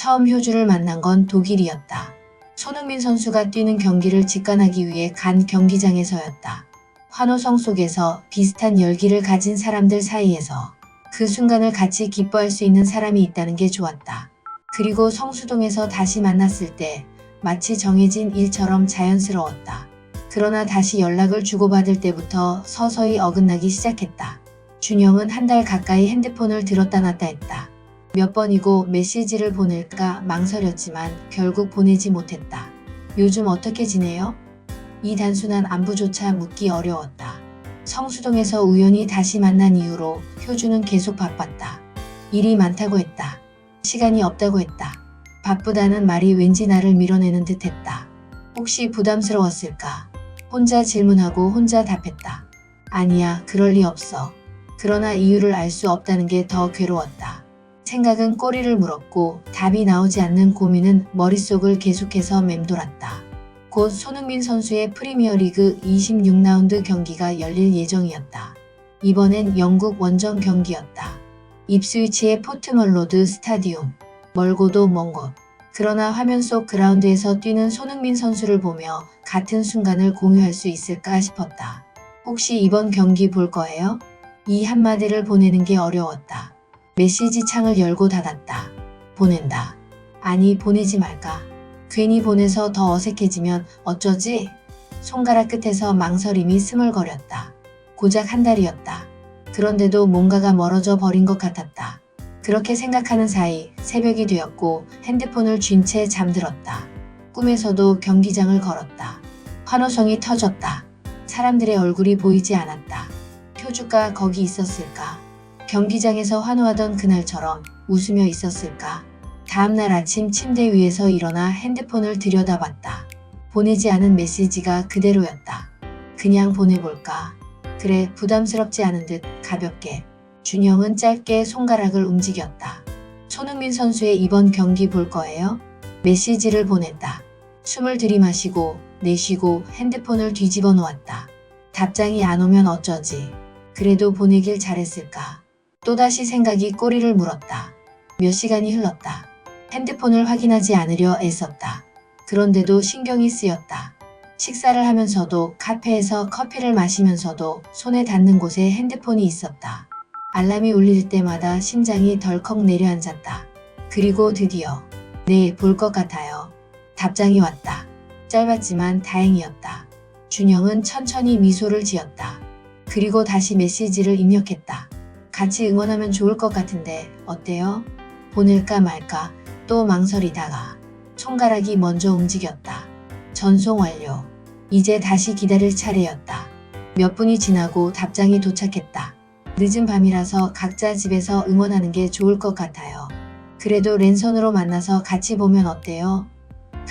처음 효주를 만난 건 독일이었다. 손흥민 선수가 뛰는 경기를 직관하기 위해 간 경기장에서였다. 환호성 속에서 비슷한 열기를 가진 사람들 사이에서 그 순간을 같이 기뻐할 수 있는 사람이 있다는 게 좋았다. 그리고 성수동에서 다시 만났을 때 마치 정해진 일처럼 자연스러웠다. 그러나 다시 연락을 주고받을 때부터 서서히 어긋나기 시작했다. 준영은 한 달 가까이 핸드폰을 들었다 놨다 했다. 몇 번이고 메시지를 보낼까 망설였지만 결국 보내지 못했다. 요즘 어떻게 지내요? 이 단순한 안부조차 묻기 어려웠다. 성수동에서 우연히 다시 만난 이후로 효주는 계속 바빴다. 일이 많다고 했다. 시간이 없다고 했다. 바쁘다는 말이 왠지 나를 밀어내는 듯 했다. 혹시 부담스러웠을까? 혼자 질문하고 혼자 답했다. 아니야, 그럴 리 없어. 그러나 이유를 알 수 없다는 게 더 괴로웠다. 생각은 꼬리를 물었고 답이 나오지 않는 고민은 머릿속을 계속해서 맴돌았다. 곧 손흥민 선수의 프리미어리그 26라운드 경기가 열릴 예정이었다. 이번엔 영국 원정 경기였다. 입스위치의 포트멀로드 스타디움. 멀고도 먼 곳. 그러나 화면 속 그라운드에서 뛰는 손흥민 선수를 보며 같은 순간을 공유할 수 있을까 싶었다. 혹시 이번 경기 볼 거예요? 이 한마디를 보내는 게 어려웠다. 메시지 창을 열고 닫았다. 보낸다. 아니, 보내지 말까. 괜히 보내서 더 어색해지면 어쩌지? 손가락 끝에서 망설임이 스물거렸다. 고작 한 달이었다. 그런데도 뭔가가 멀어져 버린 것 같았다. 그렇게 생각하는 사이 새벽이 되었고 핸드폰을 쥔 채 잠들었다. 꿈에서도 경기장을 걸었다. 환호성이 터졌다. 사람들의 얼굴이 보이지 않았다. 효주가 거기 있었을까? 경기장에서 환호하던 그날처럼 웃으며 있었을까? 다음날 아침 침대 위에서 일어나 핸드폰을 들여다봤다. 보내지 않은 메시지가 그대로였다. 그냥 보내볼까? 그래, 부담스럽지 않은 듯 가볍게. 준영은 짧게 손가락을 움직였다. 손흥민 선수의 이번 경기 볼 거예요? 메시지를 보냈다. 숨을 들이마시고 내쉬고 핸드폰을 뒤집어 놓았다. 답장이 안 오면 어쩌지? 그래도 보내길 잘했을까? 또다시 생각이 꼬리를 물었다. 몇 시간이 흘렀다. 핸드폰을 확인하지 않으려 애썼다. 그런데도 신경이 쓰였다. 식사를 하면서도 카페에서 커피를 마시면서도 손에 닿는 곳에 핸드폰이 있었다. 알람이 울릴 때마다 심장이 덜컥 내려앉았다. 그리고 드디어 네, 볼 것 같아요. 답장이 왔다. 짧았지만 다행이었다. 준영은 천천히 미소를 지었다. 그리고 다시 메시지를 입력했다. 같이 응원하면 좋을 것 같은데 어때요? 보낼까 말까 또 망설이다가 손가락이 먼저 움직였다. 전송 완료. 이제 다시 기다릴 차례였다. 몇 분이 지나고 답장이 도착했다. 늦은 밤이라서 각자 집에서 응원하는 게 좋을 것 같아요. 그래도 랜선으로 만나서 같이 보면 어때요?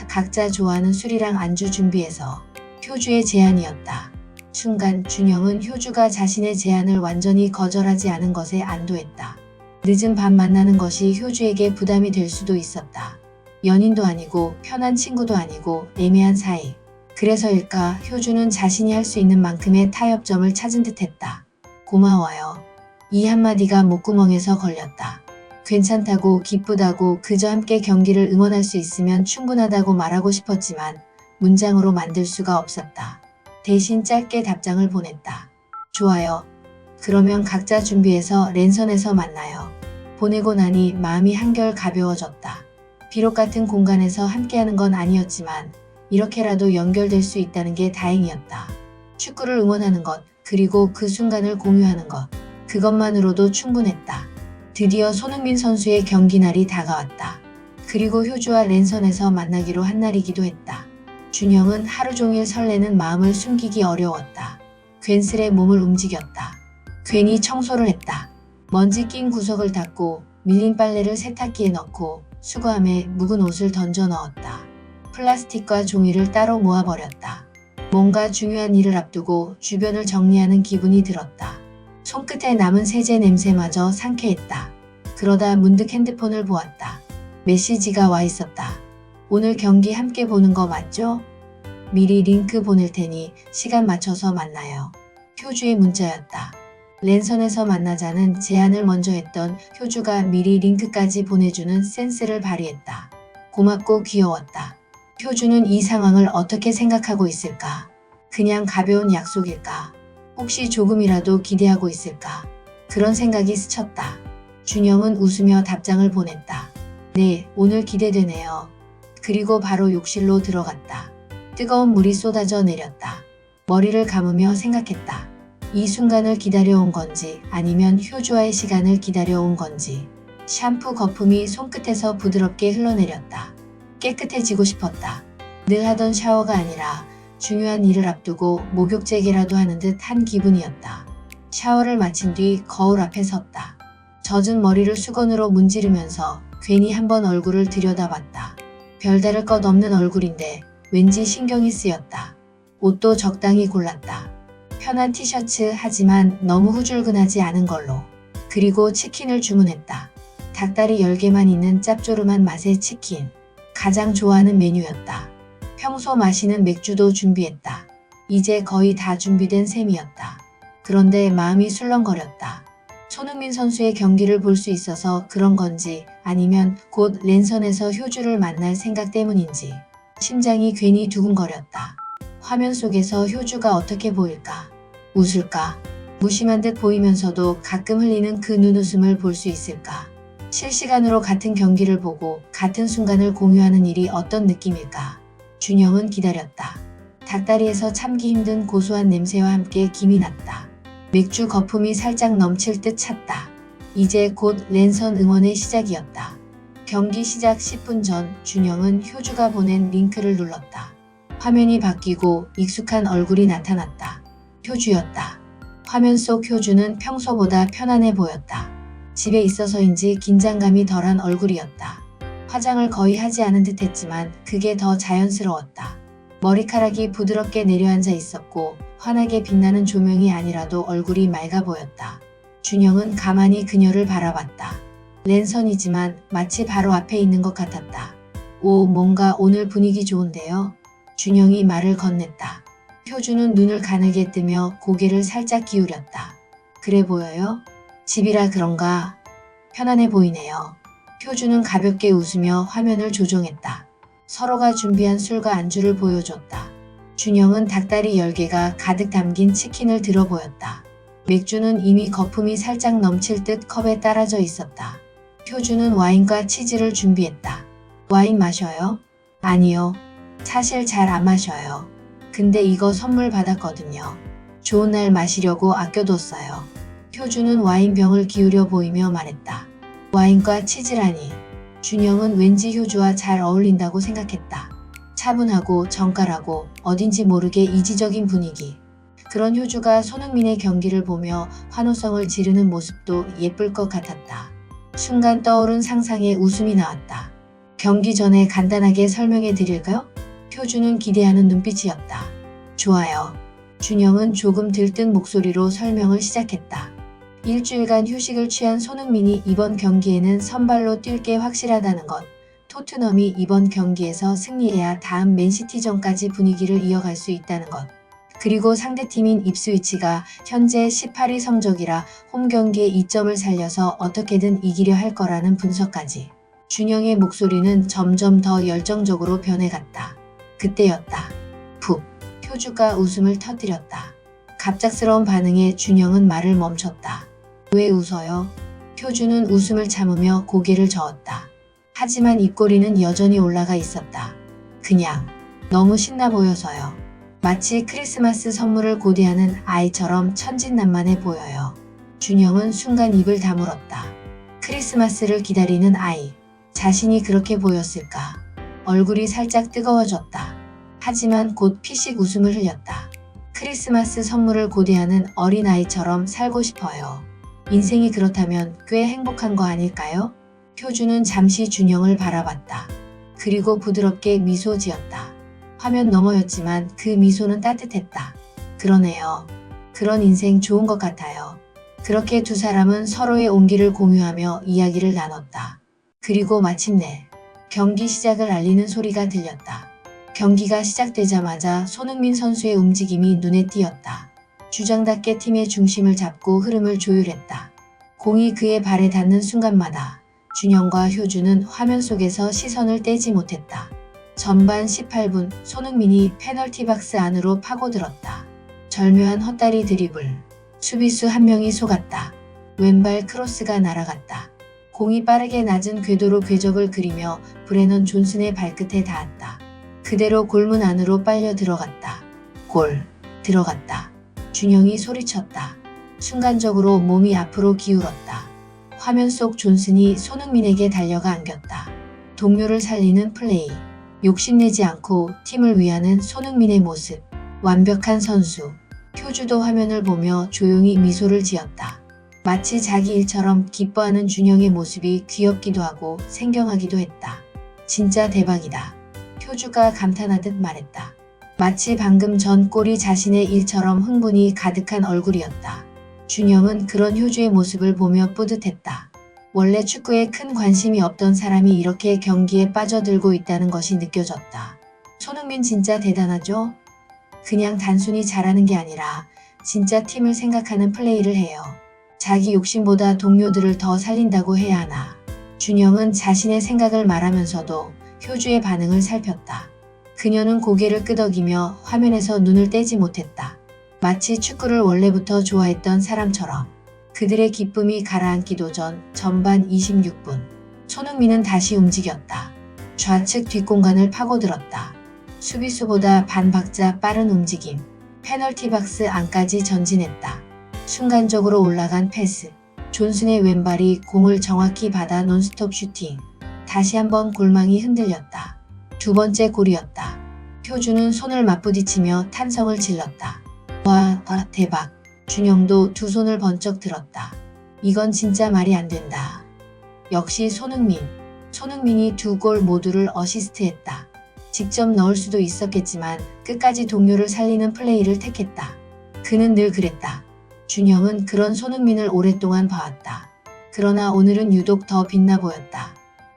각자 좋아하는 술이랑 안주 준비해서. 효주의 제안이었다. 순간 준영은 효주가 자신의 제안을 완전히 거절하지 않은 것에 안도했다. 늦은 밤 만나는 것이 효주에게 부담이 될 수도 있었다. 연인도 아니고 편한 친구도 아니고 애매한 사이. 그래서일까 효주는 자신이 할 수 있는 만큼의 타협점을 찾은 듯했다. 고마워요. 이 한마디가 목구멍에서 걸렸다. 괜찮다고 기쁘다고 그저 함께 경기를 응원할 수 있으면 충분하다고 말하고 싶었지만 문장으로 만들 수가 없었다. 대신 짧게 답장을 보냈다. 좋아요. 그러면 각자 준비해서 랜선에서 만나요. 보내고 나니 마음이 한결 가벼워졌다. 비록 같은 공간에서 함께하는 건 아니었지만 이렇게라도 연결될 수 있다는 게 다행이었다. 축구를 응원하는 것, 그리고 그 순간을 공유하는 것, 그것만으로도 충분했다. 드디어 손흥민 선수의 경기 날이 다가왔다. 그리고 효주와 랜선에서 만나기로 한 날이기도 했다. 준영은 하루 종일 설레는 마음을 숨기기 어려웠다. 괜스레 몸을 움직였다. 괜히 청소를 했다. 먼지 낀 구석을 닦고 밀린 빨래를 세탁기에 넣고 수거함에 묵은 옷을 던져 넣었다. 플라스틱과 종이를 따로 모아버렸다. 뭔가 중요한 일을 앞두고 주변을 정리하는 기분이 들었다. 손끝에 남은 세제 냄새마저 상쾌했다. 그러다 문득 핸드폰을 보았다. 메시지가 와 있었다. 오늘 경기 함께 보는 거 맞죠? 미리 링크 보낼 테니 시간 맞춰서 만나요. 효주의 문자였다. 랜선에서 만나자는 제안을 먼저 했던 효주가 미리 링크까지 보내주는 센스를 발휘했다. 고맙고 귀여웠다. 효주는 이 상황을 어떻게 생각하고 있을까? 그냥 가벼운 약속일까? 혹시 조금이라도 기대하고 있을까? 그런 생각이 스쳤다. 준영은 웃으며 답장을 보냈다. 네, 오늘 기대되네요. 그리고 바로 욕실로 들어갔다. 뜨거운 물이 쏟아져 내렸다. 머리를 감으며 생각했다. 이 순간을 기다려온 건지 아니면 효주와의 시간을 기다려온 건지. 샴푸 거품이 손끝에서 부드럽게 흘러내렸다. 깨끗해지고 싶었다. 늘 하던 샤워가 아니라 중요한 일을 앞두고 목욕제기라도 하는 듯 한 기분이었다. 샤워를 마친 뒤 거울 앞에 섰다. 젖은 머리를 수건으로 문지르면서 괜히 한번 얼굴을 들여다봤다. 별다를 것 없는 얼굴인데 왠지 신경이 쓰였다. 옷도 적당히 골랐다. 편한 티셔츠 하지만 너무 후줄근하지 않은 걸로. 그리고 치킨을 주문했다. 닭다리 10개만 있는 짭조름한 맛의 치킨. 가장 좋아하는 메뉴였다. 평소 마시는 맥주도 준비했다. 이제 거의 다 준비된 셈이었다. 그런데 마음이 술렁거렸다. 손흥민 선수의 경기를 볼 수 있어서 그런 건지 아니면 곧 랜선에서 효주를 만날 생각 때문인지 심장이 괜히 두근거렸다. 화면 속에서 효주가 어떻게 보일까? 웃을까? 무심한 듯 보이면서도 가끔 흘리는 그 눈웃음을 볼 수 있을까? 실시간으로 같은 경기를 보고 같은 순간을 공유하는 일이 어떤 느낌일까? 준영은 기다렸다. 닭다리에서 참기 힘든 고소한 냄새와 함께 김이 났다. 맥주 거품이 살짝 넘칠 듯 찼다. 이제 곧 랜선 응원의 시작이었다. 경기 시작 10분 전 준영은 효주가 보낸 링크를 눌렀다. 화면이 바뀌고 익숙한 얼굴이 나타났다. 효주였다. 화면 속 효주는 평소보다 편안해 보였다. 집에 있어서인지 긴장감이 덜한 얼굴이었다. 화장을 거의 하지 않은 듯 했지만 그게 더 자연스러웠다. 머리카락이 부드럽게 내려앉아 있었고 환하게 빛나는 조명이 아니라도 얼굴이 맑아 보였다. 준영은 가만히 그녀를 바라봤다. 랜선이지만 마치 바로 앞에 있는 것 같았다. 오, 뭔가 오늘 분위기 좋은데요? 준영이 말을 건넸다. 효주는 눈을 가늘게 뜨며 고개를 살짝 기울였다. 그래 보여요? 집이라 그런가? 편안해 보이네요. 효주는 가볍게 웃으며 화면을 조정했다. 서로가 준비한 술과 안주를 보여줬다. 준영은 닭다리 10개가 가득 담긴 치킨을 들어 보였다. 맥주는 이미 거품이 살짝 넘칠 듯 컵에 따라져 있었다. 효주는 와인과 치즈를 준비했다. 와인 마셔요? 아니요. 사실 잘 안 마셔요. 근데 이거 선물 받았거든요. 좋은 날 마시려고 아껴뒀어요. 효주는 와인병을 기울여 보이며 말했다. 와인과 치즈라니. 준영은 왠지 효주와 잘 어울린다고 생각했다. 차분하고 정갈하고 어딘지 모르게 이지적인 분위기. 그런 효주가 손흥민의 경기를 보며 환호성을 지르는 모습도 예쁠 것 같았다. 순간 떠오른 상상에 웃음이 나왔다. 경기 전에 간단하게 설명해 드릴까요? 효주는 기대하는 눈빛이었다. 좋아요. 준영은 조금 들뜬 목소리로 설명을 시작했다. 일주일간 휴식을 취한 손흥민이 이번 경기에는 선발로 뛸 게 확실하다는 것. 토트넘이 이번 경기에서 승리해야 다음 맨시티전까지 분위기를 이어갈 수 있다는 것. 그리고 상대팀인 입스위치가 현재 18위 성적이라 홈경기에 2점을 살려서 어떻게든 이기려 할 거라는 분석까지. 준영의 목소리는 점점 더 열정적으로 변해갔다. 그때였다. 푹. 효주가 웃음을 터뜨렸다. 갑작스러운 반응에 준영은 말을 멈췄다. 왜 웃어요? 효주는 웃음을 참으며 고개를 저었다. 하지만 입꼬리는 여전히 올라가 있었다. 그냥 너무 신나 보여서요. 마치 크리스마스 선물을 고대하는 아이처럼 천진난만해 보여요. 준영은 순간 입을 다물었다. 크리스마스를 기다리는 아이. 자신이 그렇게 보였을까? 얼굴이 살짝 뜨거워졌다. 하지만 곧 피식 웃음을 흘렸다. 크리스마스 선물을 고대하는 어린아이처럼 살고 싶어요. 인생이 그렇다면 꽤 행복한 거 아닐까요? 효주는 잠시 준영을 바라봤다. 그리고 부드럽게 미소 지었다. 화면 너머였지만 그 미소는 따뜻했다. 그러네요. 그런 인생 좋은 것 같아요. 그렇게 두 사람은 서로의 온기를 공유하며 이야기를 나눴다. 그리고 마침내 경기 시작을 알리는 소리가 들렸다. 경기가 시작되자마자 손흥민 선수의 움직임이 눈에 띄었다. 주장답게 팀의 중심을 잡고 흐름을 조율했다. 공이 그의 발에 닿는 순간마다 준영과 효주는 화면 속에서 시선을 떼지 못했다. 전반 18분 손흥민이 페널티 박스 안으로 파고들었다. 절묘한 헛다리 드리블. 수비수 한 명이 속았다. 왼발 크로스가 날아갔다. 공이 빠르게 낮은 궤도로 궤적을 그리며 브레넌 존슨의 발끝에 닿았다. 그대로 골문 안으로 빨려 들어갔다. 골. 들어갔다. 준영이 소리쳤다. 순간적으로 몸이 앞으로 기울었다. 화면 속 존슨이 손흥민에게 달려가 안겼다. 동료를 살리는 플레이. 욕심내지 않고 팀을 위하는 손흥민의 모습. 완벽한 선수. 효주도 화면을 보며 조용히 미소를 지었다. 마치 자기 일처럼 기뻐하는 준영의 모습이 귀엽기도 하고 생경하기도 했다. 진짜 대박이다. 효주가 감탄하듯 말했다. 마치 방금 전 골이 자신의 일처럼 흥분이 가득한 얼굴이었다. 준영은 그런 효주의 모습을 보며 뿌듯했다. 원래 축구에 큰 관심이 없던 사람이 이렇게 경기에 빠져들고 있다는 것이 느껴졌다. 손흥민 진짜 대단하죠? 그냥 단순히 잘하는 게 아니라 진짜 팀을 생각하는 플레이를 해요. 자기 욕심보다 동료들을 더 살린다고 해야 하나. 준영은 자신의 생각을 말하면서도 효주의 반응을 살폈다. 그녀는 고개를 끄덕이며 화면에서 눈을 떼지 못했다. 마치 축구를 원래부터 좋아했던 사람처럼. 그들의 기쁨이 가라앉기도 전 전반 26분. 손흥민은 다시 움직였다. 좌측 뒷공간을 파고들었다. 수비수보다 반 박자 빠른 움직임. 페널티 박스 안까지 전진했다. 순간적으로 올라간 패스. 존슨의 왼발이 공을 정확히 받아 논스톱 슈팅. 다시 한번 골망이 흔들렸다. 두 번째 골이었다. 효주는 손을 맞부딪히며 탄성을 질렀다. 와, 대박. 준영도 두 손을 번쩍 들었다. 이건 진짜 말이 안 된다. 역시 손흥민. 손흥민이 두 골 모두를 어시스트했다. 직접 넣을 수도 있었겠지만 끝까지 동료를 살리는 플레이를 택했다. 그는 늘 그랬다. 준영은 그런 손흥민을 오랫동안 봐왔다. 그러나 오늘은 유독 더 빛나 보였다.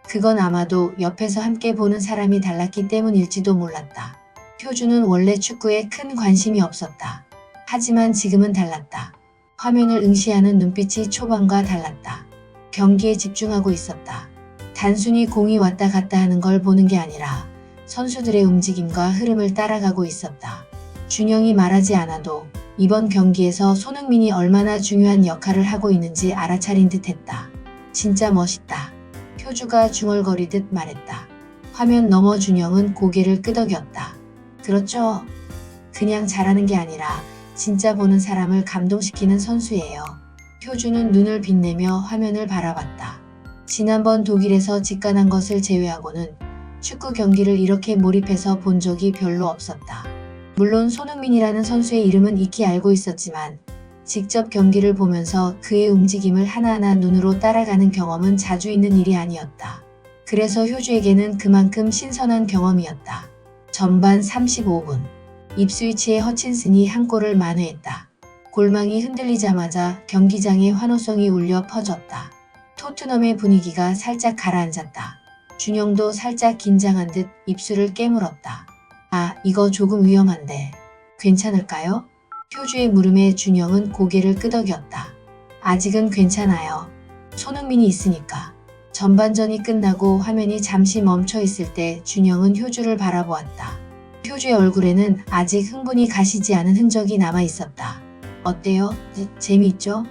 그건 아마도 옆에서 함께 보는 사람이 달랐기 때문일지도 몰랐다. 효주는 원래 축구에 큰 관심이 없었다. 하지만 지금은 달랐다. 화면을 응시하는 눈빛이 초반과 달랐다. 경기에 집중하고 있었다. 단순히 공이 왔다 갔다 하는 걸 보는 게 아니라 선수들의 움직임과 흐름을 따라가고 있었다. 준영이 말하지 않아도 이번 경기에서 손흥민이 얼마나 중요한 역할을 하고 있는지 알아차린 듯 했다. 진짜 멋있다. 효주가 중얼거리듯 말했다. 화면 너머 준영은 고개를 끄덕였다. 그렇죠. 그냥 잘하는 게 아니라 진짜 보는 사람을 감동시키는 선수예요. 효주는 눈을 빛내며 화면을 바라봤다. 지난번 독일에서 직관한 것을 제외하고는 축구 경기를 이렇게 몰입해서 본 적이 별로 없었다. 물론 손흥민이라는 선수의 이름은 익히 알고 있었지만 직접 경기를 보면서 그의 움직임을 하나하나 눈으로 따라가는 경험은 자주 있는 일이 아니었다. 그래서 효주에게는 그만큼 신선한 경험이었다. 전반 35분. 입스위치의 허친슨이 한 골을 만회했다. 골망이 흔들리자마자 경기장에 환호성이 울려 퍼졌다. 토트넘의 분위기가 살짝 가라앉았다. 준영도 살짝 긴장한 듯 입술을 깨물었다. 아, 이거 조금 위험한데. 괜찮을까요? 효주의 물음에 준영은 고개를 끄덕였다. 아직은 괜찮아요. 손흥민이 있으니까. 전반전이 끝나고 화면이 잠시 멈춰 있을 때 준영은 효주를 바라보았다. 효주의 얼굴에는 아직 흥분이 가시지 않은 흔적이 남아 있었다. 어때요? 재미있죠?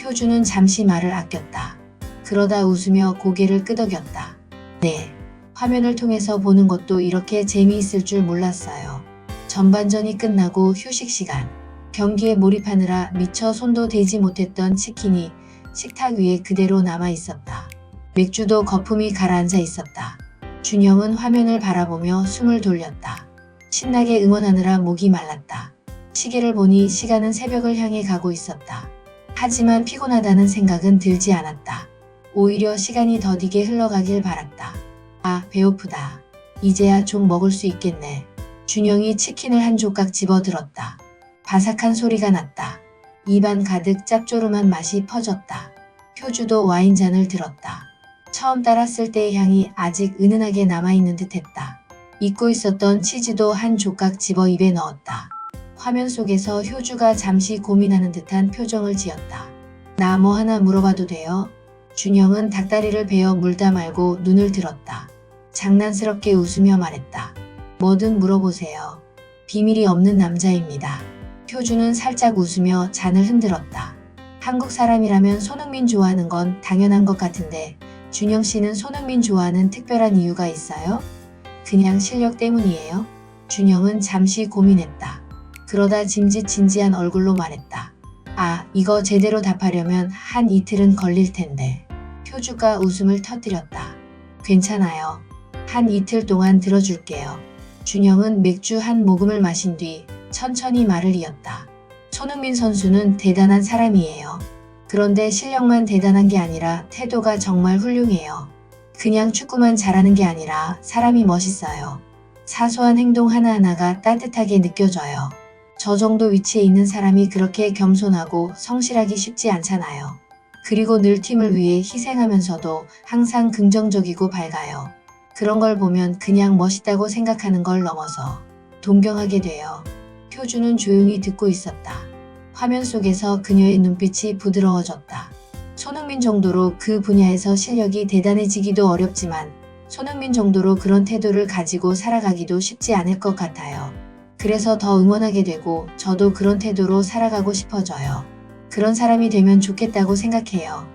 효주는 잠시 말을 아꼈다. 그러다 웃으며 고개를 끄덕였다. 네. 화면을 통해서 보는 것도 이렇게 재미있을 줄 몰랐어요. 전반전이 끝나고 휴식 시간. 경기에 몰입하느라 미처 손도 대지 못했던 치킨이 식탁 위에 그대로 남아 있었다. 맥주도 거품이 가라앉아 있었다. 준영은 화면을 바라보며 숨을 돌렸다. 신나게 응원하느라 목이 말랐다. 시계를 보니 시간은 새벽을 향해 가고 있었다. 하지만 피곤하다는 생각은 들지 않았다. 오히려 시간이 더디게 흘러가길 바랐다. 아, 배고프다. 이제야 좀 먹을 수 있겠네. 준영이 치킨을 한 조각 집어들었다. 바삭한 소리가 났다. 입안 가득 짭조름한 맛이 퍼졌다. 효주도 와인잔을 들었다. 처음 따랐을 때의 향이 아직 은은하게 남아있는 듯했다. 잊고 있었던 치즈도 한 조각 집어 입에 넣었다. 화면 속에서 효주가 잠시 고민하는 듯한 표정을 지었다. 나 뭐 하나 물어봐도 돼요? 준영은 닭다리를 베어 물다 말고 눈을 들었다. 장난스럽게 웃으며 말했다. 뭐든 물어보세요. 비밀이 없는 남자입니다. 효주는 살짝 웃으며 잔을 흔들었다. 한국 사람이라면 손흥민 좋아하는 건 당연한 것 같은데 준영 씨는 손흥민 좋아하는 특별한 이유가 있어요? 그냥 실력 때문이에요? 준영은 잠시 고민했다. 그러다 짐짓진지한 얼굴로 말했다. 아, 이거 제대로 답하려면 한 이틀은 걸릴 텐데. 효주가 웃음을 터뜨렸다. 괜찮아요. 한 이틀 동안 들어줄게요. 준영은 맥주 한 모금을 마신 뒤 천천히 말을 이었다. 손흥민 선수는 대단한 사람이에요. 그런데 실력만 대단한 게 아니라 태도가 정말 훌륭해요. 그냥 축구만 잘하는 게 아니라 사람이 멋있어요. 사소한 행동 하나하나가 따뜻하게 느껴져요. 저 정도 위치에 있는 사람이 그렇게 겸손하고 성실하기 쉽지 않잖아요. 그리고 늘 팀을 위해 희생하면서도 항상 긍정적이고 밝아요. 그런 걸 보면 그냥 멋있다고 생각하는 걸 넘어서 동경하게 돼요. 효주는 조용히 듣고 있었다. 화면 속에서 그녀의 눈빛이 부드러워졌다. 손흥민 정도로 그 분야에서 실력이 대단해지기도 어렵지만 손흥민 정도로 그런 태도를 가지고 살아가기도 쉽지 않을 것 같아요. 그래서 더 응원하게 되고 저도 그런 태도로 살아가고 싶어져요. 그런 사람이 되면 좋겠다고 생각해요.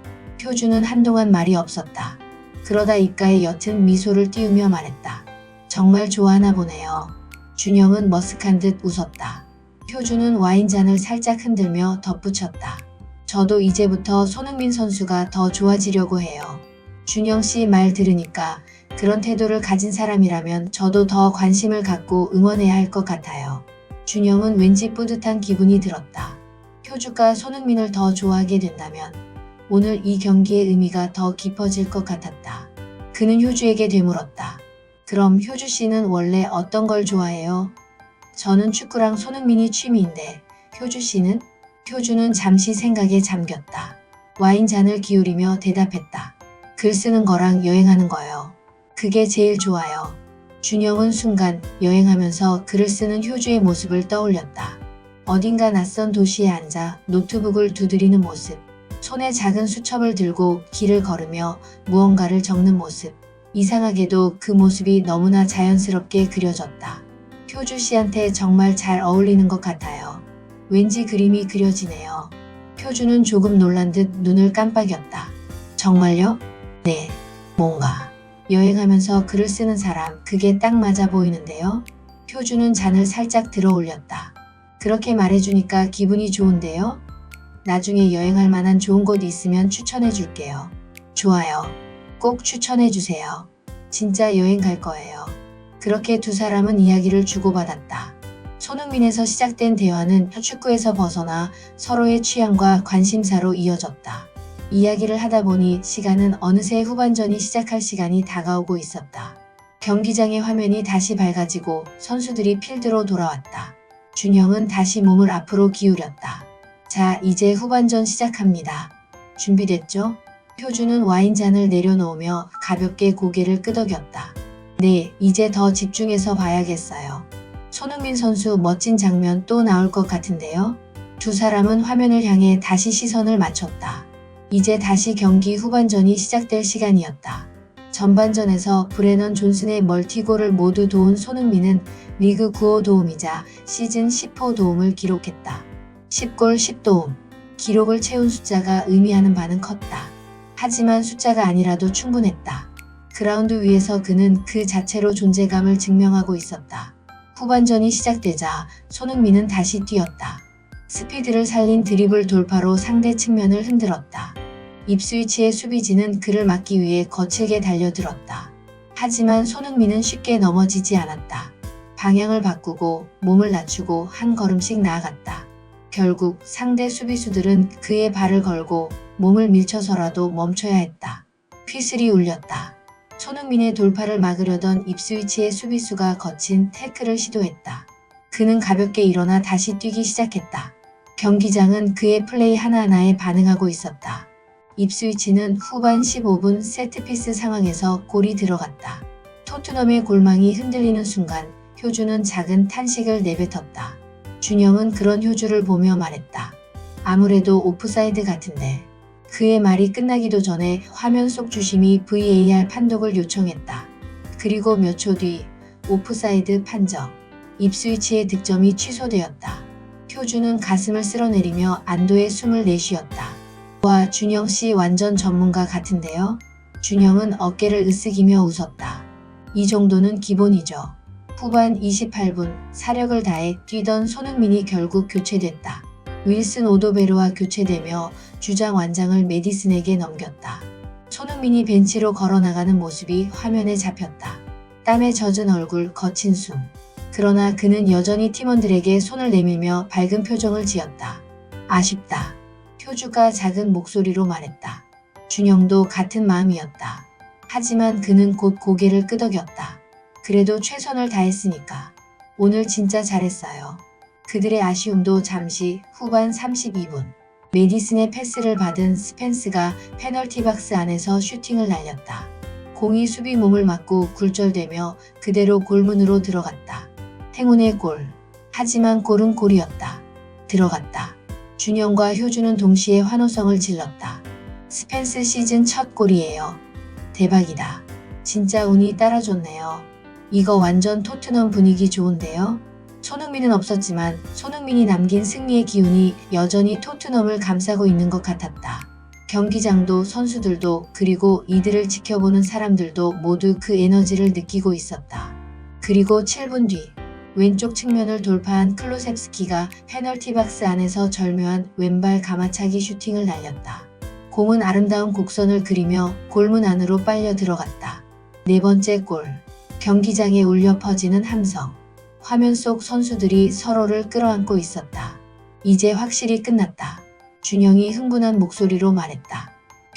효주는 한동안 말이 없었다. 그러다 입가에 옅은 미소를 띄우며 말했다. 정말 좋아하나 보네요. 준영은 머쓱한 듯 웃었다. 효주는 와인잔을 살짝 흔들며 덧붙였다. 저도 이제부터 손흥민 선수가 더 좋아지려고 해요. 준영 씨 말 들으니까 그런 태도를 가진 사람이라면 저도 더 관심을 갖고 응원해야 할 것 같아요. 준영은 왠지 뿌듯한 기분이 들었다. 효주가 손흥민을 더 좋아하게 된다면 오늘 이 경기의 의미가 더 깊어질 것 같았다. 그는 효주에게 되물었다. 그럼 효주 씨는 원래 어떤 걸 좋아해요? 저는 축구랑 손흥민이 취미인데 효주 씨는? 효주는 잠시 생각에 잠겼다. 와인잔을 기울이며 대답했다. 글 쓰는 거랑 여행하는 거요. 그게 제일 좋아요. 준영은 순간 여행하면서 글을 쓰는 효주의 모습을 떠올렸다. 어딘가 낯선 도시에 앉아 노트북을 두드리는 모습, 손에 작은 수첩을 들고 길을 걸으며 무언가를 적는 모습. 이상하게도 그 모습이 너무나 자연스럽게 그려졌다. 효주 씨한테 정말 잘 어울리는 것 같아요. 왠지 그림이 그려지네요. 효주는 조금 놀란 듯 눈을 깜빡였다. 정말요? 네, 뭔가. 여행하면서 글을 쓰는 사람, 그게 딱 맞아 보이는데요? 효주는 잔을 살짝 들어 올렸다. 그렇게 말해주니까 기분이 좋은데요? 나중에 여행할 만한 좋은 곳 있으면 추천해 줄게요. 좋아요. 꼭 추천해 주세요. 진짜 여행 갈 거예요. 그렇게 두 사람은 이야기를 주고받았다. 손흥민에서 시작된 대화는 축구에서 벗어나 서로의 취향과 관심사로 이어졌다. 이야기를 하다 보니 시간은 어느새 후반전이 시작할 시간이 다가오고 있었다. 경기장의 화면이 다시 밝아지고 선수들이 필드로 돌아왔다. 준영은 다시 몸을 앞으로 기울였다. 자, 이제 후반전 시작합니다. 준비됐죠? 효주는 와인잔을 내려놓으며 가볍게 고개를 끄덕였다. 네, 이제 더 집중해서 봐야겠어요. 손흥민 선수 멋진 장면 또 나올 것 같은데요? 두 사람은 화면을 향해 다시 시선을 맞췄다. 이제 다시 경기 후반전이 시작될 시간이었다. 전반전에서 브레넌 존슨의 멀티골을 모두 도운 손흥민은 리그 9호 도움이자 시즌 10호 도움을 기록했다. 10골 10도움. 기록을 채운 숫자가 의미하는 바는 컸다. 하지만 숫자가 아니라도 충분했다. 그라운드 위에서 그는 그 자체로 존재감을 증명하고 있었다. 후반전이 시작되자 손흥민은 다시 뛰었다. 스피드를 살린 드리블 돌파로 상대 측면을 흔들었다. 입스위치의 수비진은 그를 막기 위해 거칠게 달려들었다. 하지만 손흥민은 쉽게 넘어지지 않았다. 방향을 바꾸고 몸을 낮추고 한 걸음씩 나아갔다. 결국 상대 수비수들은 그의 발을 걸고 몸을 밀쳐서라도 멈춰야 했다. 휘슬이 울렸다. 손흥민의 돌파를 막으려던 입스위치의 수비수가 거친 태클을 시도했다. 그는 가볍게 일어나 다시 뛰기 시작했다. 경기장은 그의 플레이 하나하나에 반응하고 있었다. 입스위치는 후반 15분 세트피스 상황에서 골이 들어갔다. 토트넘의 골망이 흔들리는 순간 효주는 작은 탄식을 내뱉었다. 준영은 그런 효주를 보며 말했다. 아무래도 오프사이드 같은데. 그의 말이 끝나기도 전에 화면 속 주심이 VAR 판독을 요청했다. 그리고 몇 초 뒤 오프사이드 판정. 입스위치의 득점이 취소되었다. 효주는 가슴을 쓸어내리며 안도의 숨을 내쉬었다. 와, 준영씨 완전 전문가 같은데요? 준영은 어깨를 으쓱이며 웃었다. 이 정도는 기본이죠. 후반 28분 사력을 다해 뛰던 손흥민이 결국 교체됐다. 윌슨 오도베르와 교체되며 주장 완장을 메디슨에게 넘겼다. 손흥민이 벤치로 걸어나가는 모습이 화면에 잡혔다. 땀에 젖은 얼굴, 거친 숨. 그러나 그는 여전히 팀원들에게 손을 내밀며 밝은 표정을 지었다. 아쉽다. 효주가 작은 목소리로 말했다. 준영도 같은 마음이었다. 하지만 그는 곧 고개를 끄덕였다. 그래도 최선을 다했으니까. 오늘 진짜 잘했어요. 그들의 아쉬움도 잠시. 후반 32분. 메디슨의 패스를 받은 스펜스가 페널티 박스 안에서 슈팅을 날렸다. 공이 수비 몸을 맞고 굴절되며 그대로 골문으로 들어갔다. 행운의 골. 하지만 골은 골이었다. 들어갔다. 준영과 효주는 동시에 환호성을 질렀다. 스펜스 시즌 첫 골이에요. 대박이다. 진짜 운이 따라줬네요. 이거 완전 토트넘 분위기 좋은데요? 손흥민은 없었지만 손흥민이 남긴 승리의 기운이 여전히 토트넘을 감싸고 있는 것 같았다. 경기장도 선수들도 그리고 이들을 지켜보는 사람들도 모두 그 에너지를 느끼고 있었다. 그리고 7분 뒤 왼쪽 측면을 돌파한 클로셉스키가 페널티 박스 안에서 절묘한 왼발 가마차기 슈팅을 날렸다. 공은 아름다운 곡선을 그리며 골문 안으로 빨려 들어갔다. 네 번째 골. 경기장에 울려 퍼지는 함성. 화면 속 선수들이 서로를 끌어안고 있었다. 이제 확실히 끝났다. 준영이 흥분한 목소리로 말했다.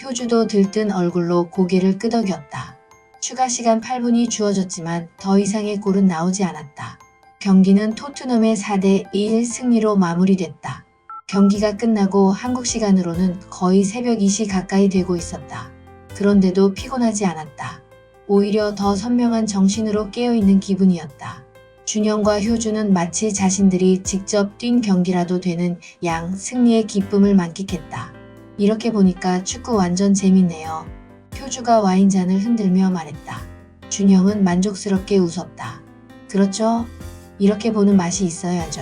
효주도 들뜬 얼굴로 고개를 끄덕였다. 추가 시간 8분이 주어졌지만 더 이상의 골은 나오지 않았다. 경기는 토트넘의 4대1 승리로 마무리됐다. 경기가 끝나고 한국 시간으로는 거의 새벽 2시 가까이 되고 있었다. 그런데도 피곤하지 않았다. 오히려 더 선명한 정신으로 깨어있는 기분이었다. 준영과 효주는 마치 자신들이 직접 뛴 경기라도 되는 양 승리의 기쁨을 만끽했다. 이렇게 보니까 축구 완전 재밌네요. 효주가 와인잔을 흔들며 말했다. 준영은 만족스럽게 웃었다. 그렇죠? 이렇게 보는 맛이 있어야죠.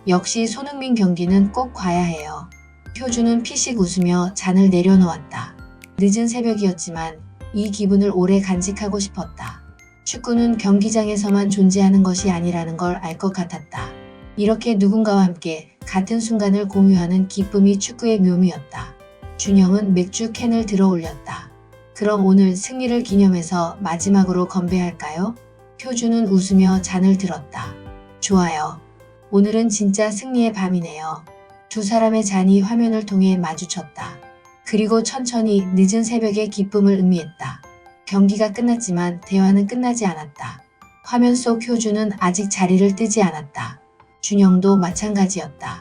역시 손흥민 경기는 꼭 봐야 해요. 효주는 피식 웃으며 잔을 내려놓았다. 늦은 새벽이었지만 이 기분을 오래 간직하고 싶었다. 축구는 경기장에서만 존재하는 것이 아니라는 걸 알 것 같았다. 이렇게 누군가와 함께 같은 순간을 공유하는 기쁨이 축구의 묘미였다. 준영은 맥주 캔을 들어 올렸다. 그럼 오늘 승리를 기념해서 마지막으로 건배할까요? 효주는 웃으며 잔을 들었다. 좋아요. 오늘은 진짜 승리의 밤이네요. 두 사람의 잔이 화면을 통해 마주쳤다. 그리고 천천히 늦은 새벽의 기쁨을 의미했다. 경기가 끝났지만 대화는 끝나지 않았다. 화면 속 효주는 아직 자리를 뜨지 않았다. 준영도 마찬가지였다.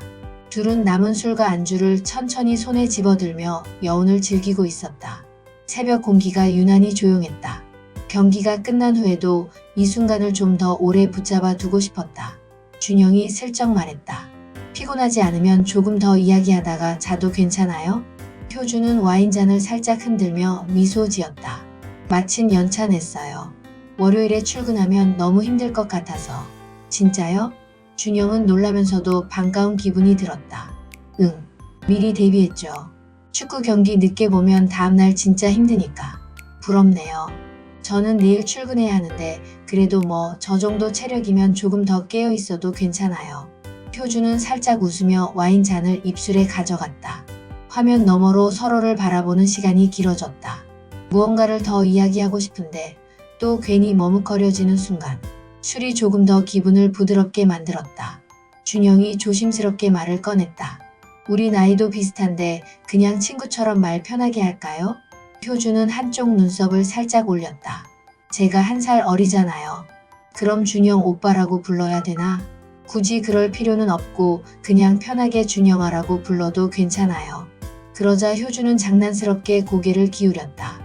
둘은 남은 술과 안주를 천천히 손에 집어들며 여운을 즐기고 있었다. 새벽 공기가 유난히 조용했다. 경기가 끝난 후에도 이 순간을 좀 더 오래 붙잡아 두고 싶었다. 준영이 슬쩍 말했다. 피곤하지 않으면 조금 더 이야기하다가 자도 괜찮아요? 효주는 와인잔을 살짝 흔들며 미소 지었다. 마침 연차 냈어요. 월요일에 출근하면 너무 힘들 것 같아서. 진짜요? 준영은 놀라면서도 반가운 기분이 들었다. 응. 미리 대비했죠. 축구 경기 늦게 보면 다음날 진짜 힘드니까. 부럽네요. 저는 내일 출근해야 하는데 그래도 뭐 저 정도 체력이면 조금 더 깨어 있어도 괜찮아요. 효주는 살짝 웃으며 와인잔을 입술에 가져갔다. 화면 너머로 서로를 바라보는 시간이 길어졌다. 무언가를 더 이야기하고 싶은데 또 괜히 머뭇거려지는 순간 술이 조금 더 기분을 부드럽게 만들었다. 준영이 조심스럽게 말을 꺼냈다. 우리 나이도 비슷한데 그냥 친구처럼 말 편하게 할까요? 효주는 한쪽 눈썹을 살짝 올렸다. 제가 1살 어리잖아요. 그럼 준영 오빠라고 불러야 되나? 굳이 그럴 필요는 없고 그냥 편하게 준영아라고 불러도 괜찮아요. 그러자 효주는 장난스럽게 고개를 기울였다.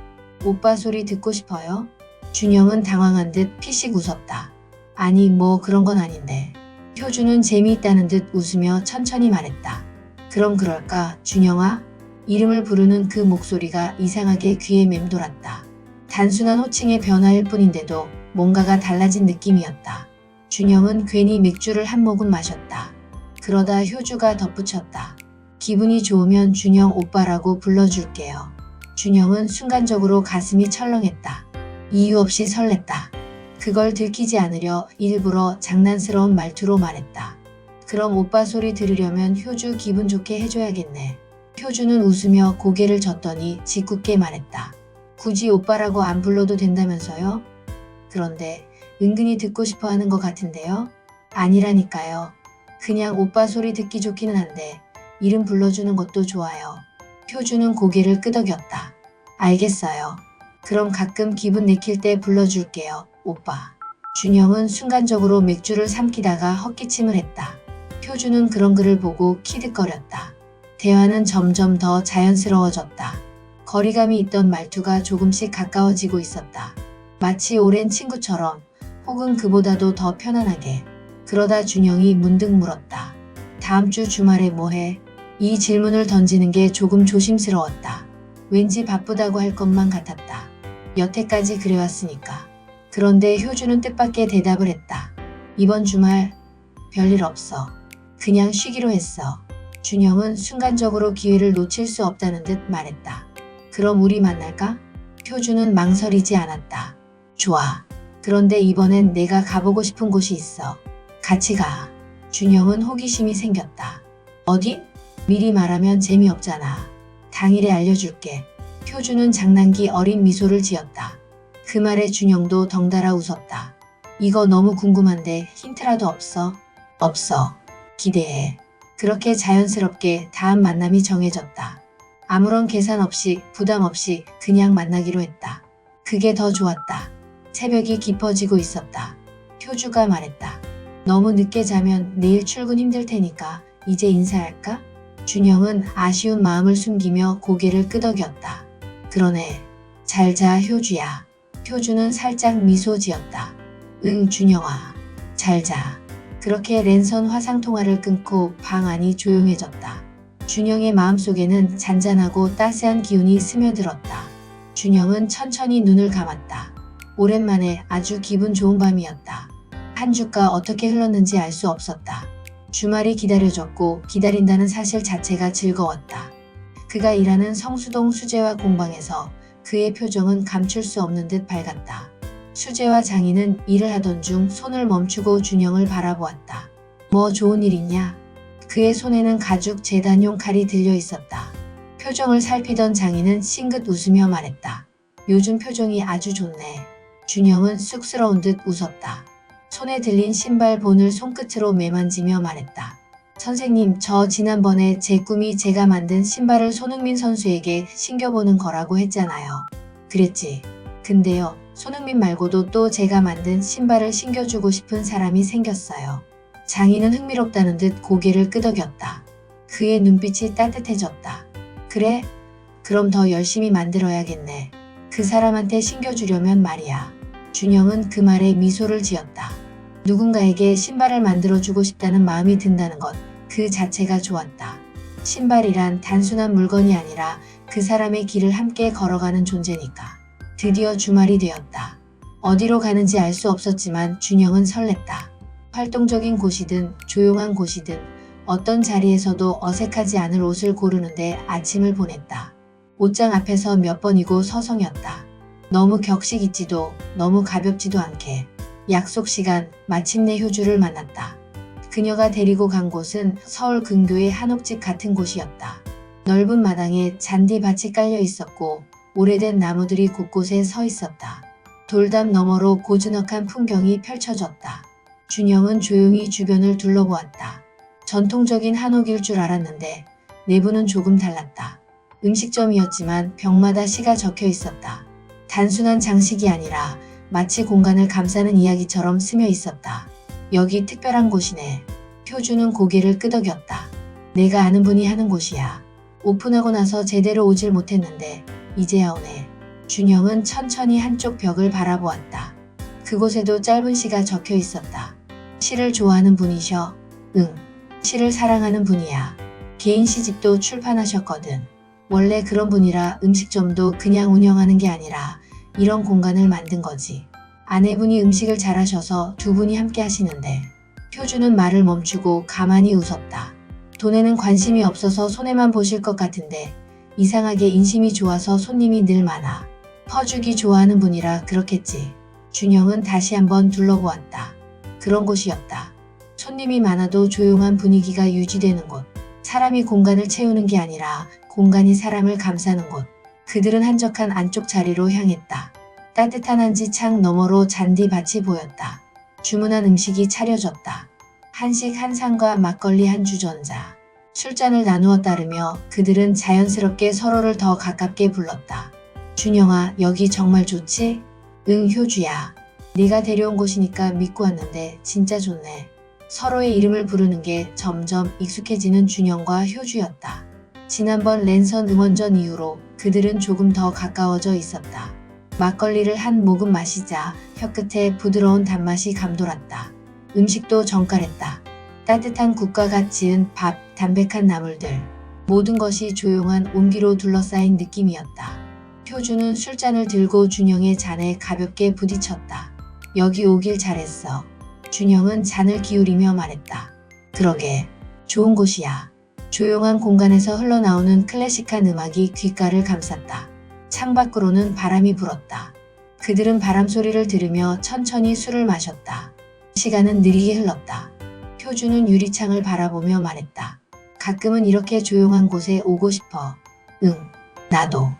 오빠 소리 듣고 싶어요? 준영은 당황한 듯 피식 웃었다. 아니 뭐 그런 건 아닌데. 효주는 재미있다는 듯 웃으며 천천히 말했다. 그럼 그럴까 준영아? 이름을 부르는 그 목소리가 이상하게 귀에 맴돌았다. 단순한 호칭의 변화일 뿐인데도 뭔가가 달라진 느낌이었다. 준영은 괜히 맥주를 한 모금 마셨다. 그러다 효주가 덧붙였다. 기분이 좋으면 준영 오빠라고 불러줄게요. 준영은 순간적으로 가슴이 철렁했다. 이유 없이 설렜다. 그걸 들키지 않으려 일부러 장난스러운 말투로 말했다. 그럼 오빠 소리 들으려면 효주 기분 좋게 해줘야겠네. 효주는 웃으며 고개를 젓더니 짓궂게 말했다. 굳이 오빠라고 안 불러도 된다면서요? 그런데 은근히 듣고 싶어 하는 것 같은데요? 아니라니까요. 그냥 오빠 소리 듣기 좋기는 한데 이름 불러주는 것도 좋아요. 효주는 고개를 끄덕였다. 알겠어요. 그럼 가끔 기분 내킬 때 불러줄게요, 오빠. 준영은 순간적으로 맥주를 삼키다가 헛기침을 했다. 효주는 그런 그를 보고 키득거렸다. 대화는 점점 더 자연스러워졌다. 거리감이 있던 말투가 조금씩 가까워지고 있었다. 마치 오랜 친구처럼 혹은 그보다도 더 편안하게. 그러다 준영이 문득 물었다. 다음 주 주말에 뭐해? 이 질문을 던지는 게 조금 조심스러웠다. 왠지 바쁘다고 할 것만 같았다. 여태까지 그래왔으니까. 그런데 효주는 뜻밖의 대답을 했다. 이번 주말 별일 없어. 그냥 쉬기로 했어. 준영은 순간적으로 기회를 놓칠 수 없다는 듯 말했다. 그럼 우리 만날까? 효주는 망설이지 않았다. 좋아. 그런데 이번엔 내가 가보고 싶은 곳이 있어. 같이 가. 준영은 호기심이 생겼다. 어디? 미리 말하면 재미없잖아. 당일에 알려줄게. 효주는 장난기 어린 미소를 지었다. 그 말에 준영도 덩달아 웃었다. 이거 너무 궁금한데 힌트라도 없어? 없어. 기대해. 그렇게 자연스럽게 다음 만남이 정해졌다. 아무런 계산 없이 부담 없이 그냥 만나기로 했다. 그게 더 좋았다. 새벽이 깊어지고 있었다. 효주가 말했다. 너무 늦게 자면 내일 출근 힘들 테니까 이제 인사할까? 준영은 아쉬운 마음을 숨기며 고개를 끄덕였다. 그러네. 잘 자 효주야. 효주는 살짝 미소 지었다. 응 준영아. 잘 자. 그렇게 랜선 화상통화를 끊고 방 안이 조용해졌다. 준영의 마음속에는 잔잔하고 따스한 기운이 스며들었다. 준영은 천천히 눈을 감았다. 오랜만에 아주 기분 좋은 밤이었다. 한 주가 어떻게 흘렀는지 알 수 없었다. 주말이 기다려졌고 기다린다는 사실 자체가 즐거웠다. 그가 일하는 성수동 수제화 공방에서 그의 표정은 감출 수 없는 듯 밝았다. 수제화 장인은 일을 하던 중 손을 멈추고 준영을 바라보았다. 뭐 좋은 일 있냐? 그의 손에는 가죽 재단용 칼이 들려 있었다. 표정을 살피던 장인은 싱긋 웃으며 말했다. 요즘 표정이 아주 좋네. 준영은 쑥스러운 듯 웃었다. 손에 들린 신발 본을 손끝으로 매만지며 말했다. 선생님, 저 지난번에 제 꿈이 제가 만든 신발을 손흥민 선수에게 신겨보는 거라고 했잖아요. 그랬지. 근데요, 손흥민 말고도 또 제가 만든 신발을 신겨주고 싶은 사람이 생겼어요. 장인은 흥미롭다는 듯 고개를 끄덕였다. 그의 눈빛이 따뜻해졌다. 그래? 그럼 더 열심히 만들어야겠네. 그 사람한테 신겨주려면 말이야. 준영은 그 말에 미소를 지었다. 누군가에게 신발을 만들어주고 싶다는 마음이 든다는 것, 그 자체가 좋았다. 신발이란 단순한 물건이 아니라 그 사람의 길을 함께 걸어가는 존재니까. 드디어 주말이 되었다. 어디로 가는지 알 수 없었지만 준영은 설렜다. 활동적인 곳이든 조용한 곳이든 어떤 자리에서도 어색하지 않을 옷을 고르는데 아침을 보냈다. 옷장 앞에서 몇 번이고 서성였다. 너무 격식 있지도 너무 가볍지도 않게. 약속 시간, 마침내 효주를 만났다. 그녀가 데리고 간 곳은 서울 근교의 한옥집 같은 곳이었다. 넓은 마당에 잔디밭이 깔려 있었고 오래된 나무들이 곳곳에 서 있었다. 돌담 너머로 고즈넉한 풍경이 펼쳐졌다. 준영은 조용히 주변을 둘러보았다. 전통적인 한옥일 줄 알았는데 내부는 조금 달랐다. 음식점이었지만 벽마다 시가 적혀 있었다. 단순한 장식이 아니라 마치 공간을 감싸는 이야기처럼 스며 있었다. 여기 특별한 곳이네. 효주는 고개를 끄덕였다. 내가 아는 분이 하는 곳이야. 오픈하고 나서 제대로 오질 못했는데 이제야 오네. 준영은 천천히 한쪽 벽을 바라보았다. 그곳에도 짧은 시가 적혀 있었다. 시를 좋아하는 분이셔? 응. 시를 사랑하는 분이야. 개인 시집도 출판하셨거든. 원래 그런 분이라 음식점도 그냥 운영하는 게 아니라 이런 공간을 만든 거지. 아내분이 음식을 잘하셔서 두 분이 함께 하시는데. 효주는 말을 멈추고 가만히 웃었다. 돈에는 관심이 없어서 손해만 보실 것 같은데 이상하게 인심이 좋아서 손님이 늘 많아. 퍼주기 좋아하는 분이라 그렇겠지. 준영은 다시 한번 둘러보았다. 그런 곳이었다. 손님이 많아도 조용한 분위기가 유지되는 곳. 사람이 공간을 채우는 게 아니라 공간이 사람을 감싸는 곳. 그들은 한적한 안쪽 자리로 향했다. 따뜻한 한지 창 너머로 잔디밭이 보였다. 주문한 음식이 차려졌다. 한식 한 상과 막걸리 한 주전자. 술잔을 나누어 따르며 그들은 자연스럽게 서로를 더 가깝게 불렀다. 준영아, 여기 정말 좋지? 응, 효주야. 네가 데려온 곳이니까 믿고 왔는데 진짜 좋네. 서로의 이름을 부르는 게 점점 익숙해지는 준영과 효주였다. 지난번 랜선 응원전 이후로 그들은 조금 더 가까워져 있었다. 막걸리를 한 모금 마시자 혀끝에 부드러운 단맛이 감돌았다. 음식도 정갈했다. 따뜻한 국과 갓 지은 밥, 담백한 나물들. 모든 것이 조용한 온기로 둘러싸인 느낌이었다. 효주는 술잔을 들고 준영의 잔에 가볍게 부딪혔다. 여기 오길 잘했어. 준영은 잔을 기울이며 말했다. 그러게, 좋은 곳이야. 조용한 공간에서 흘러나오는 클래식한 음악이 귓가를 감쌌다. 창밖으로는 바람이 불었다. 그들은 바람 소리를 들으며 천천히 술을 마셨다. 시간은 느리게 흘렀다. 효주는 유리창을 바라보며 말했다. 가끔은 이렇게 조용한 곳에 오고 싶어. 응, 나도.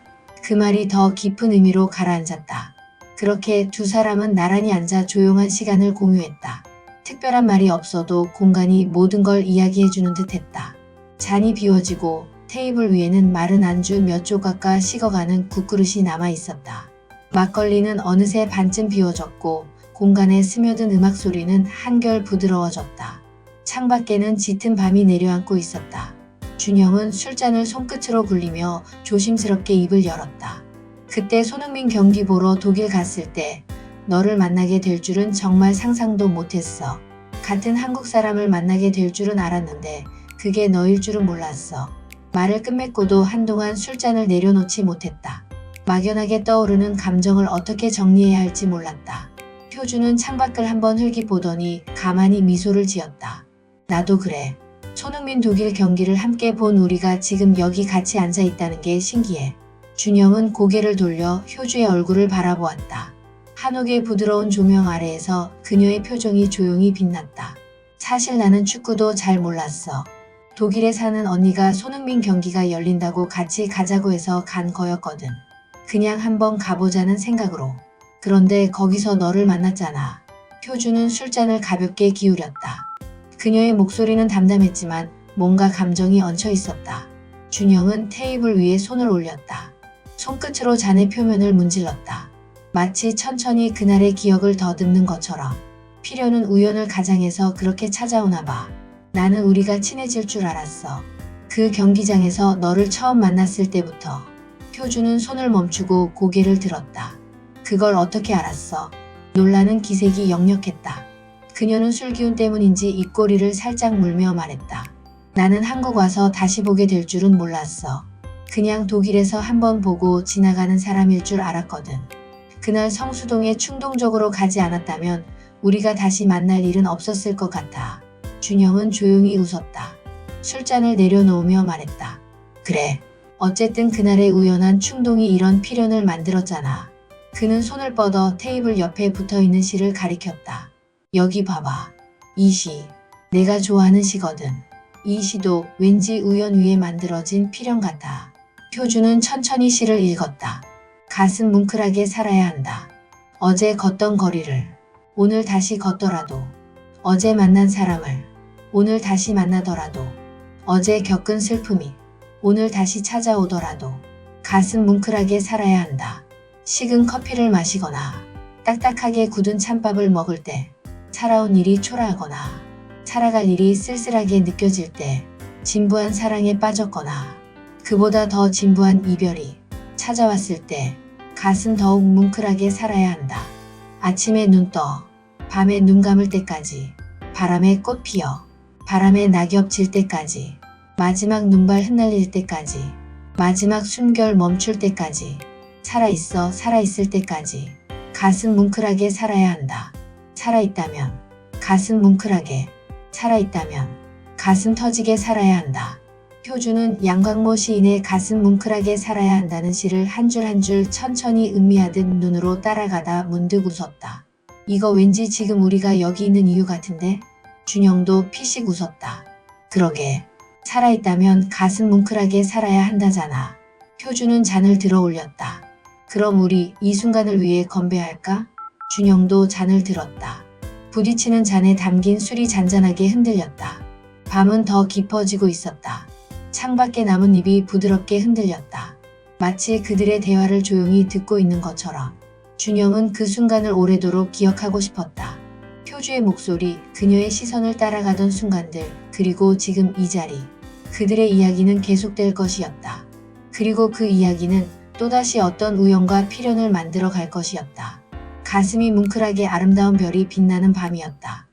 그 말이 더 깊은 의미로 가라앉았다. 그렇게 두 사람은 나란히 앉아 조용한 시간을 공유했다. 특별한 말이 없어도 공간이 모든 걸 이야기해주는 듯했다. 잔이 비워지고 테이블 위에는 마른 안주 몇 조각과 식어가는 국그릇이 남아있었다. 막걸리는 어느새 반쯤 비워졌고 공간에 스며든 음악 소리는 한결 부드러워졌다. 창밖에는 짙은 밤이 내려앉고 있었다. 준영은 술잔을 손끝으로 굴리며 조심스럽게 입을 열었다. 그때 손흥민 경기 보러 독일 갔을 때 너를 만나게 될 줄은 정말 상상도 못했어. 같은 한국 사람을 만나게 될 줄은 알았는데 그게 너일 줄은 몰랐어. 말을 끝맺고도 한동안 술잔을 내려놓지 못했다. 막연하게 떠오르는 감정을 어떻게 정리해야 할지 몰랐다. 효주는 창밖을 한번 흘기보더니 가만히 미소를 지었다. 나도 그래. 손흥민 독일 경기를 함께 본 우리가 지금 여기 같이 앉아 있다는 게 신기해. 준영은 고개를 돌려 효주의 얼굴을 바라보았다. 한옥의 부드러운 조명 아래에서 그녀의 표정이 조용히 빛났다. 사실 나는 축구도 잘 몰랐어. 독일에 사는 언니가 손흥민 경기가 열린다고 같이 가자고 해서 간 거였거든. 그냥 한번 가보자는 생각으로. 그런데 거기서 너를 만났잖아. 효주는 술잔을 가볍게 기울였다. 그녀의 목소리는 담담했지만 뭔가 감정이 얹혀 있었다. 준영은 테이블 위에 손을 올렸다. 손끝으로 잔의 표면을 문질렀다. 마치 천천히 그날의 기억을 더듬는 것처럼. 필요는 우연을 가장해서 그렇게 찾아오나 봐. 나는 우리가 친해질 줄 알았어. 그 경기장에서 너를 처음 만났을 때부터. 효주는 손을 멈추고 고개를 들었다. 그걸 어떻게 알았어? 놀라는 기색이 역력했다. 그녀는 술기운 때문인지 입꼬리를 살짝 물며 말했다. 나는 한국 와서 다시 보게 될 줄은 몰랐어. 그냥 독일에서 한번 보고 지나가는 사람일 줄 알았거든. 그날 성수동에 충동적으로 가지 않았다면 우리가 다시 만날 일은 없었을 것 같아. 준영은 조용히 웃었다. 술잔을 내려놓으며 말했다. 그래. 어쨌든 그날의 우연한 충동이 이런 필연을 만들었잖아. 그는 손을 뻗어 테이블 옆에 붙어있는 시를 가리켰다. 여기 봐봐. 이 시. 내가 좋아하는 시거든. 이 시도 왠지 우연 위에 만들어진 필연 같아. 효주는 천천히 시를 읽었다. 가슴 뭉클하게 살아야 한다. 어제 걷던 거리를 오늘 다시 걷더라도, 어제 만난 사람을 오늘 다시 만나더라도, 어제 겪은 슬픔이 오늘 다시 찾아오더라도 가슴 뭉클하게 살아야 한다. 식은 커피를 마시거나 딱딱하게 굳은 찬밥을 먹을 때, 살아온 일이 초라하거나 살아갈 일이 쓸쓸하게 느껴질 때, 진부한 사랑에 빠졌거나 그보다 더 진부한 이별이 찾아왔을 때 가슴 더욱 뭉클하게 살아야 한다. 아침에 눈 떠, 밤에 눈 감을 때까지, 바람에 꽃 피어, 바람에 낙엽 질 때까지, 마지막 눈발 흩날릴 때까지, 마지막 숨결 멈출 때까지. 살아있어. 살아있을 때까지. 가슴 뭉클하게 살아야 한다. 살아있다면. 가슴 뭉클하게. 살아있다면. 가슴 터지게 살아야 한다. 효주는 양광모 시인의 가슴 뭉클하게 살아야 한다는 시를 한 줄 한 줄 천천히 음미하듯 눈으로 따라가다 문득 웃었다. 이거 왠지 지금 우리가 여기 있는 이유 같은데? 준영도 피식 웃었다. 그러게. 살아있다면 가슴 뭉클하게 살아야 한다잖아. 효주는 잔을 들어 올렸다. 그럼 우리 이 순간을 위해 건배할까? 준영도 잔을 들었다. 부딪히는 잔에 담긴 술이 잔잔하게 흔들렸다. 밤은 더 깊어지고 있었다. 창밖에 나뭇잎이 부드럽게 흔들렸다. 마치 그들의 대화를 조용히 듣고 있는 것처럼. 준영은 그 순간을 오래도록 기억하고 싶었다. 효주의 목소리, 그녀의 시선을 따라가던 순간들, 그리고 지금 이 자리. 그들의 이야기는 계속될 것이었다. 그리고 그 이야기는 또다시 어떤 우연과 필연을 만들어 갈 것이었다. 가슴이 뭉클하게 아름다운 별이 빛나는 밤이었다.